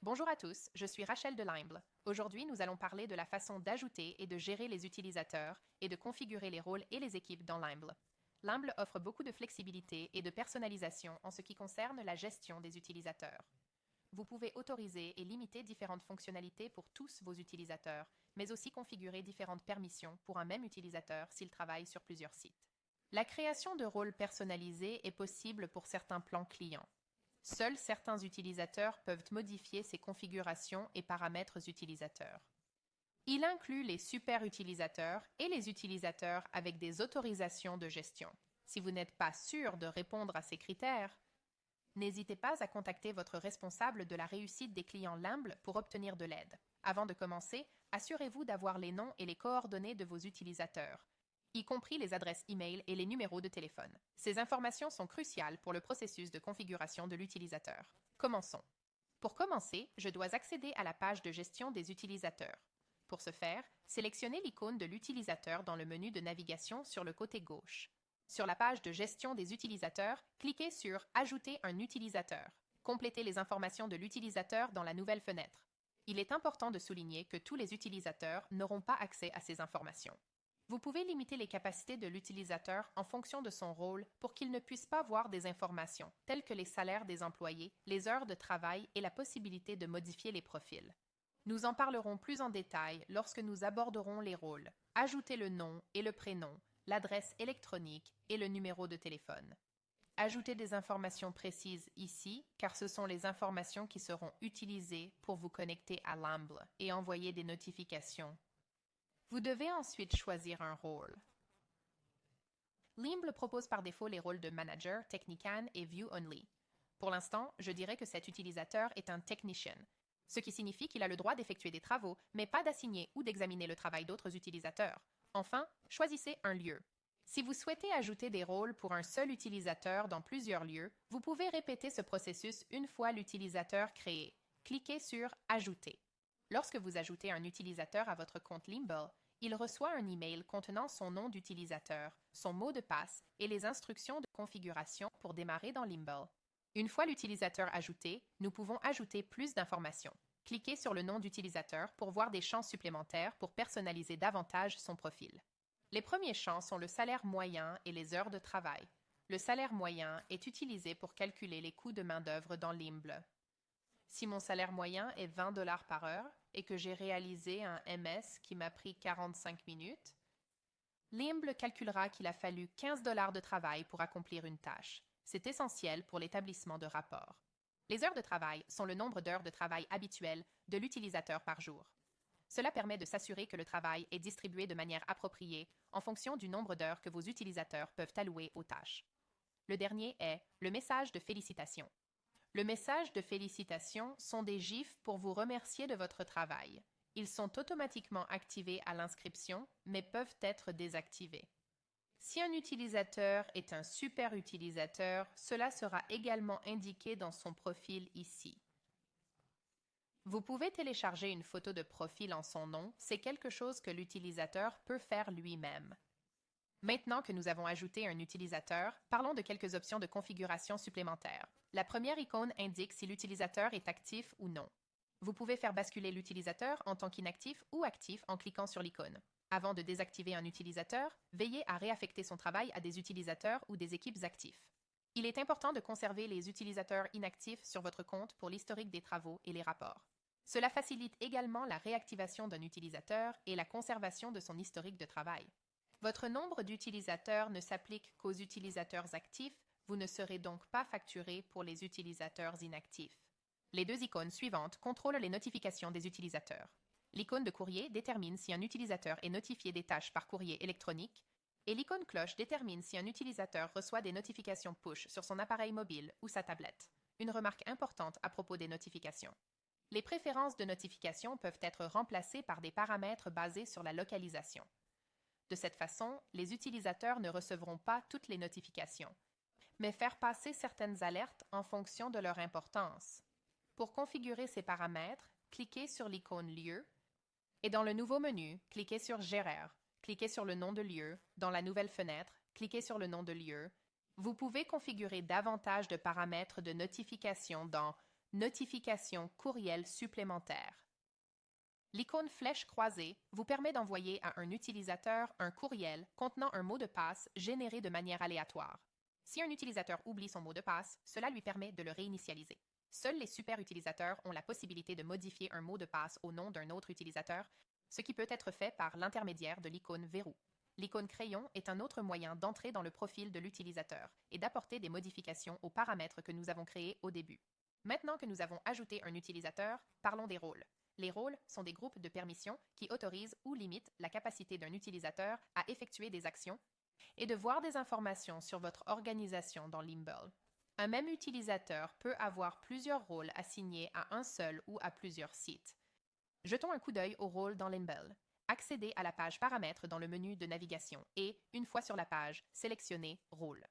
Bonjour à tous, je suis Rachel de Limble. Aujourd'hui, nous allons parler de la façon d'ajouter et de gérer les utilisateurs et de configurer les rôles et les équipes dans Limble. Limble offre beaucoup de flexibilité et de personnalisation en ce qui concerne la gestion des utilisateurs. Vous pouvez autoriser et limiter différentes fonctionnalités pour tous vos utilisateurs, mais aussi configurer différentes permissions pour un même utilisateur s'il travaille sur plusieurs sites. La création de rôles personnalisés est possible pour certains plans clients. Seuls certains utilisateurs peuvent modifier ces configurations et paramètres utilisateurs. Il inclut les super utilisateurs et les utilisateurs avec des autorisations de gestion. Si vous n'êtes pas sûr de répondre à ces critères, n'hésitez pas à contacter votre responsable de la réussite des clients Limble pour obtenir de l'aide. Avant de commencer, assurez-vous d'avoir les noms et les coordonnées de vos utilisateurs, y compris les adresses e-mail et les numéros de téléphone. Ces informations sont cruciales pour le processus de configuration de l'utilisateur. Commençons. Pour commencer, je dois accéder à la page de gestion des utilisateurs. Pour ce faire, sélectionnez l'icône de l'utilisateur dans le menu de navigation sur le côté gauche. Sur la page de gestion des utilisateurs, cliquez sur « Ajouter un utilisateur ». Complétez les informations de l'utilisateur dans la nouvelle fenêtre. Il est important de souligner que tous les utilisateurs n'auront pas accès à ces informations. Vous pouvez limiter les capacités de l'utilisateur en fonction de son rôle pour qu'il ne puisse pas voir des informations, telles que les salaires des employés, les heures de travail et la possibilité de modifier les profils. Nous en parlerons plus en détail lorsque nous aborderons les rôles. Ajoutez le nom et le prénom, l'adresse électronique et le numéro de téléphone. Ajoutez des informations précises ici, car ce sont les informations qui seront utilisées pour vous connecter à Limble et envoyer des notifications. Vous devez ensuite choisir un rôle. Limble propose par défaut les rôles de Manager, Technician et View Only. Pour l'instant, je dirais que cet utilisateur est un Technician, ce qui signifie qu'il a le droit d'effectuer des travaux, mais pas d'assigner ou d'examiner le travail d'autres utilisateurs. Enfin, choisissez un lieu. Si vous souhaitez ajouter des rôles pour un seul utilisateur dans plusieurs lieux, vous pouvez répéter ce processus une fois l'utilisateur créé. Cliquez sur « Ajouter ». Lorsque vous ajoutez un utilisateur à votre compte Limble, il reçoit un email contenant son nom d'utilisateur, son mot de passe et les instructions de configuration pour démarrer dans Limble. Une fois l'utilisateur ajouté, nous pouvons ajouter plus d'informations. Cliquez sur le nom d'utilisateur pour voir des champs supplémentaires pour personnaliser davantage son profil. Les premiers champs sont le salaire moyen et les heures de travail. Le salaire moyen est utilisé pour calculer les coûts de main-d'œuvre dans Limble. Si mon salaire moyen est 20 $ par heure et que j'ai réalisé un MS qui m'a pris 45 minutes, Limble calculera qu'il a fallu 15 $ de travail pour accomplir une tâche. C'est essentiel pour l'établissement de rapports. Les heures de travail sont le nombre d'heures de travail habituel de l'utilisateur par jour. Cela permet de s'assurer que le travail est distribué de manière appropriée en fonction du nombre d'heures que vos utilisateurs peuvent allouer aux tâches. Le dernier est le message de félicitations. Le message de félicitations sont des gifs pour vous remercier de votre travail. Ils sont automatiquement activés à l'inscription, mais peuvent être désactivés. Si un utilisateur est un super utilisateur, cela sera également indiqué dans son profil ici. Vous pouvez télécharger une photo de profil en son nom, c'est quelque chose que l'utilisateur peut faire lui-même. Maintenant que nous avons ajouté un utilisateur, parlons de quelques options de configuration supplémentaires. La première icône indique si l'utilisateur est actif ou non. Vous pouvez faire basculer l'utilisateur en tant qu'inactif ou actif en cliquant sur l'icône. Avant de désactiver un utilisateur, veillez à réaffecter son travail à des utilisateurs ou des équipes actifs. Il est important de conserver les utilisateurs inactifs sur votre compte pour l'historique des travaux et les rapports. Cela facilite également la réactivation d'un utilisateur et la conservation de son historique de travail. Votre nombre d'utilisateurs ne s'applique qu'aux utilisateurs actifs, vous ne serez donc pas facturé pour les utilisateurs inactifs. Les deux icônes suivantes contrôlent les notifications des utilisateurs. L'icône de courrier détermine si un utilisateur est notifié des tâches par courrier électronique et l'icône cloche détermine si un utilisateur reçoit des notifications push sur son appareil mobile ou sa tablette. Une remarque importante à propos des notifications. Les préférences de notification peuvent être remplacées par des paramètres basés sur la localisation. De cette façon, les utilisateurs ne recevront pas toutes les notifications, mais faire passer certaines alertes en fonction de leur importance. Pour configurer ces paramètres, cliquez sur l'icône Lieu et dans le nouveau menu, cliquez sur Gérer. Cliquez sur le nom de lieu. Dans la nouvelle fenêtre, cliquez sur le nom de lieu. Vous pouvez configurer davantage de paramètres de notification dans Notification courriel supplémentaire. L'icône flèche croisée vous permet d'envoyer à un utilisateur un courriel contenant un mot de passe généré de manière aléatoire. Si un utilisateur oublie son mot de passe, cela lui permet de le réinitialiser. Seuls les super utilisateurs ont la possibilité de modifier un mot de passe au nom d'un autre utilisateur, ce qui peut être fait par l'intermédiaire de l'icône verrou. L'icône crayon est un autre moyen d'entrer dans le profil de l'utilisateur et d'apporter des modifications aux paramètres que nous avons créés au début. Maintenant que nous avons ajouté un utilisateur, parlons des rôles. Les rôles sont des groupes de permissions qui autorisent ou limitent la capacité d'un utilisateur à effectuer des actions et de voir des informations sur votre organisation dans Limble. Un même utilisateur peut avoir plusieurs rôles assignés à un seul ou à plusieurs sites. Jetons un coup d'œil aux rôles dans Limble. Accédez à la page Paramètres dans le menu de navigation et, une fois sur la page, sélectionnez Rôle.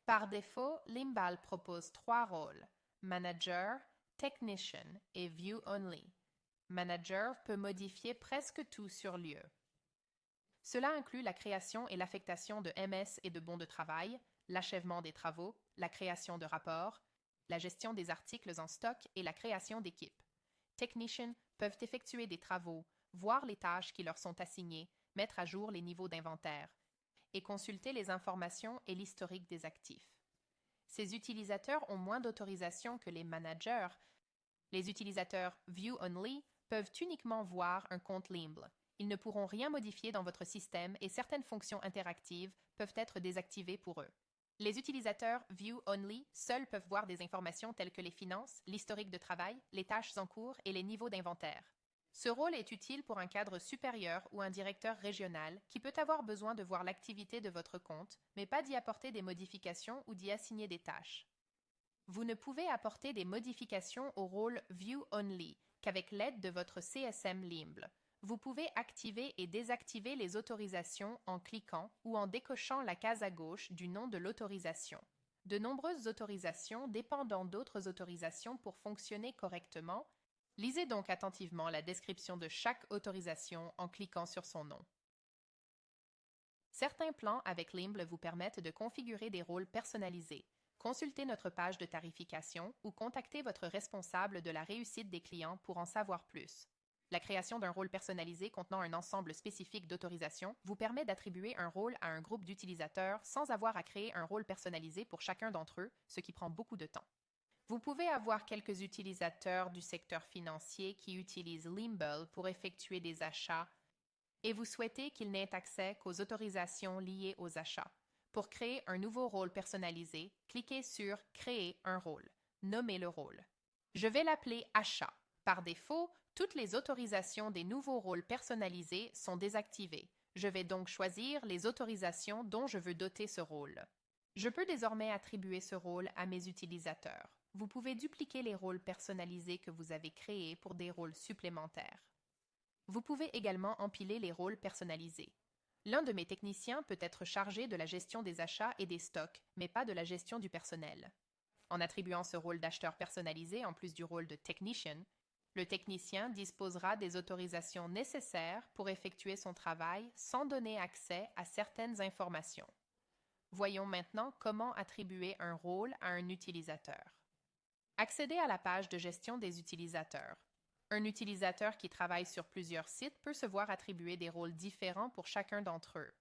Par défaut, Limble propose 3 rôles: Manager, Technician et View Only. Manager peut modifier presque tout sur lieu. Cela inclut la création et l'affectation de MS et de bons de travail, l'achèvement des travaux, la création de rapports, la gestion des articles en stock et la création d'équipes. Technicians peuvent effectuer des travaux, voir les tâches qui leur sont assignées, mettre à jour les niveaux d'inventaire et consulter les informations et l'historique des actifs. Ces utilisateurs ont moins d'autorisation que les managers. Les utilisateurs View Only peuvent uniquement voir un compte Limble. Ils ne pourront rien modifier dans votre système et certaines fonctions interactives peuvent être désactivées pour eux. Les utilisateurs View Only seuls peuvent voir des informations telles que les finances, l'historique de travail, les tâches en cours et les niveaux d'inventaire. Ce rôle est utile pour un cadre supérieur ou un directeur régional qui peut avoir besoin de voir l'activité de votre compte, mais pas d'y apporter des modifications ou d'y assigner des tâches. Vous ne pouvez apporter des modifications au rôle View Only qu'avec l'aide de votre CSM Limble. Vous pouvez activer et désactiver les autorisations en cliquant ou en décochant la case à gauche du nom de l'autorisation. De nombreuses autorisations dépendant d'autres autorisations pour fonctionner correctement. Lisez donc attentivement la description de chaque autorisation en cliquant sur son nom. Certains plans avec Limble vous permettent de configurer des rôles personnalisés. Consultez notre page de tarification ou contactez votre responsable de la réussite des clients pour en savoir plus. La création d'un rôle personnalisé contenant un ensemble spécifique d'autorisations vous permet d'attribuer un rôle à un groupe d'utilisateurs sans avoir à créer un rôle personnalisé pour chacun d'entre eux, ce qui prend beaucoup de temps. Vous pouvez avoir quelques utilisateurs du secteur financier qui utilisent Limble pour effectuer des achats et vous souhaitez qu'ils n'aient accès qu'aux autorisations liées aux achats. Pour créer un nouveau rôle personnalisé, cliquez sur « Créer un rôle ». Nommez le rôle. Je vais l'appeler « Achat ». Par défaut, toutes les autorisations des nouveaux rôles personnalisés sont désactivées. Je vais donc choisir les autorisations dont je veux doter ce rôle. Je peux désormais attribuer ce rôle à mes utilisateurs. Vous pouvez dupliquer les rôles personnalisés que vous avez créés pour des rôles supplémentaires. Vous pouvez également empiler les rôles personnalisés. L'un de mes techniciens peut être chargé de la gestion des achats et des stocks, mais pas de la gestion du personnel. En attribuant ce rôle d'acheteur personnalisé en plus du rôle de technician, le technicien disposera des autorisations nécessaires pour effectuer son travail sans donner accès à certaines informations. Voyons maintenant comment attribuer un rôle à un utilisateur. Accédez à la page de gestion des utilisateurs. Un utilisateur qui travaille sur plusieurs sites peut se voir attribuer des rôles différents pour chacun d'entre eux.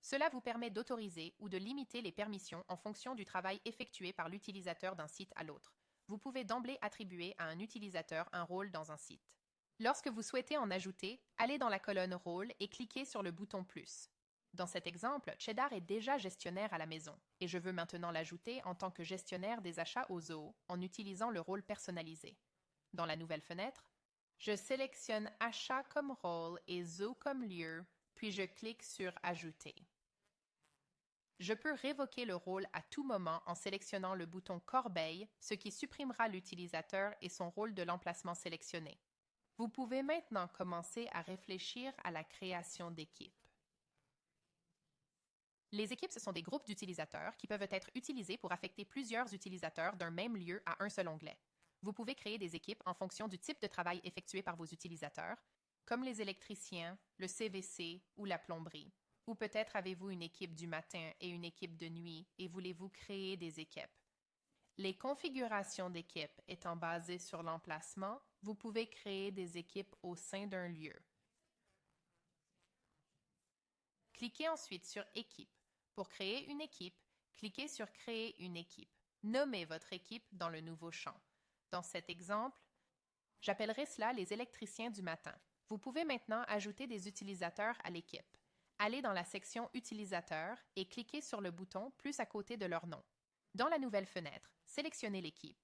Cela vous permet d'autoriser ou de limiter les permissions en fonction du travail effectué par l'utilisateur d'un site à l'autre. Vous pouvez d'emblée attribuer à un utilisateur un rôle dans un site. Lorsque vous souhaitez en ajouter, allez dans la colonne Rôle et cliquez sur le bouton Plus. Dans cet exemple, Cheddar est déjà gestionnaire à la maison et je veux maintenant l'ajouter en tant que gestionnaire des achats au zoo en utilisant le rôle personnalisé. Dans la nouvelle fenêtre, je sélectionne Achat comme rôle et Zoo comme lieu, puis je clique sur Ajouter. Je peux révoquer le rôle à tout moment en sélectionnant le bouton Corbeille, ce qui supprimera l'utilisateur et son rôle de l'emplacement sélectionné. Vous pouvez maintenant commencer à réfléchir à la création d'équipes. Les équipes, ce sont des groupes d'utilisateurs qui peuvent être utilisés pour affecter plusieurs utilisateurs d'un même lieu à un seul onglet. Vous pouvez créer des équipes en fonction du type de travail effectué par vos utilisateurs, comme les électriciens, le CVC ou la plomberie. Ou peut-être avez-vous une équipe du matin et une équipe de nuit et voulez-vous créer des équipes. Les configurations d'équipes étant basées sur l'emplacement, vous pouvez créer des équipes au sein d'un lieu. Cliquez ensuite sur Équipe. Pour créer une équipe, cliquez sur Créer une équipe. Nommez votre équipe dans le nouveau champ. Dans cet exemple, j'appellerai cela les électriciens du matin. Vous pouvez maintenant ajouter des utilisateurs à l'équipe. Allez dans la section Utilisateurs et cliquez sur le bouton plus à côté de leur nom. Dans la nouvelle fenêtre, sélectionnez l'équipe.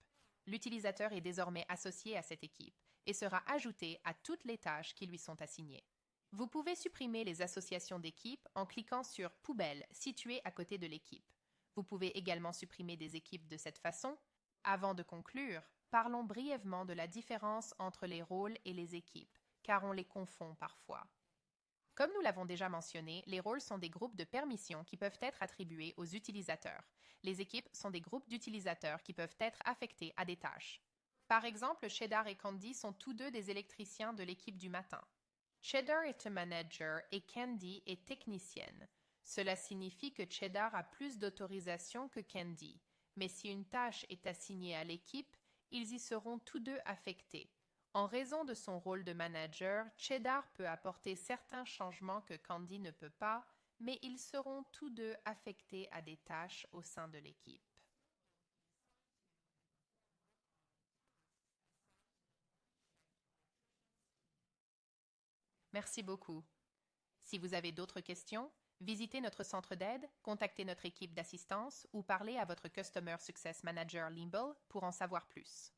L'utilisateur est désormais associé à cette équipe et sera ajouté à toutes les tâches qui lui sont assignées. Vous pouvez supprimer les associations d'équipes en cliquant sur Poubelle située à côté de l'équipe. Vous pouvez également supprimer des équipes de cette façon. Avant de conclure, parlons brièvement de la différence entre les rôles et les équipes, car on les confond parfois. Comme nous l'avons déjà mentionné, les rôles sont des groupes de permissions qui peuvent être attribués aux utilisateurs. Les équipes sont des groupes d'utilisateurs qui peuvent être affectés à des tâches. Par exemple, Cheddar et Candy sont tous deux des électriciens de l'équipe du matin. Cheddar est un manager et Candy est technicienne. Cela signifie que Cheddar a plus d'autorisation que Candy, mais si une tâche est assignée à l'équipe, ils y seront tous deux affectés. En raison de son rôle de manager, Cheddar peut apporter certains changements que Candy ne peut pas, mais ils seront tous deux affectés à des tâches au sein de l'équipe. Merci beaucoup. Si vous avez d'autres questions, visitez notre centre d'aide, contactez notre équipe d'assistance ou parlez à votre Customer Success Manager Limble pour en savoir plus.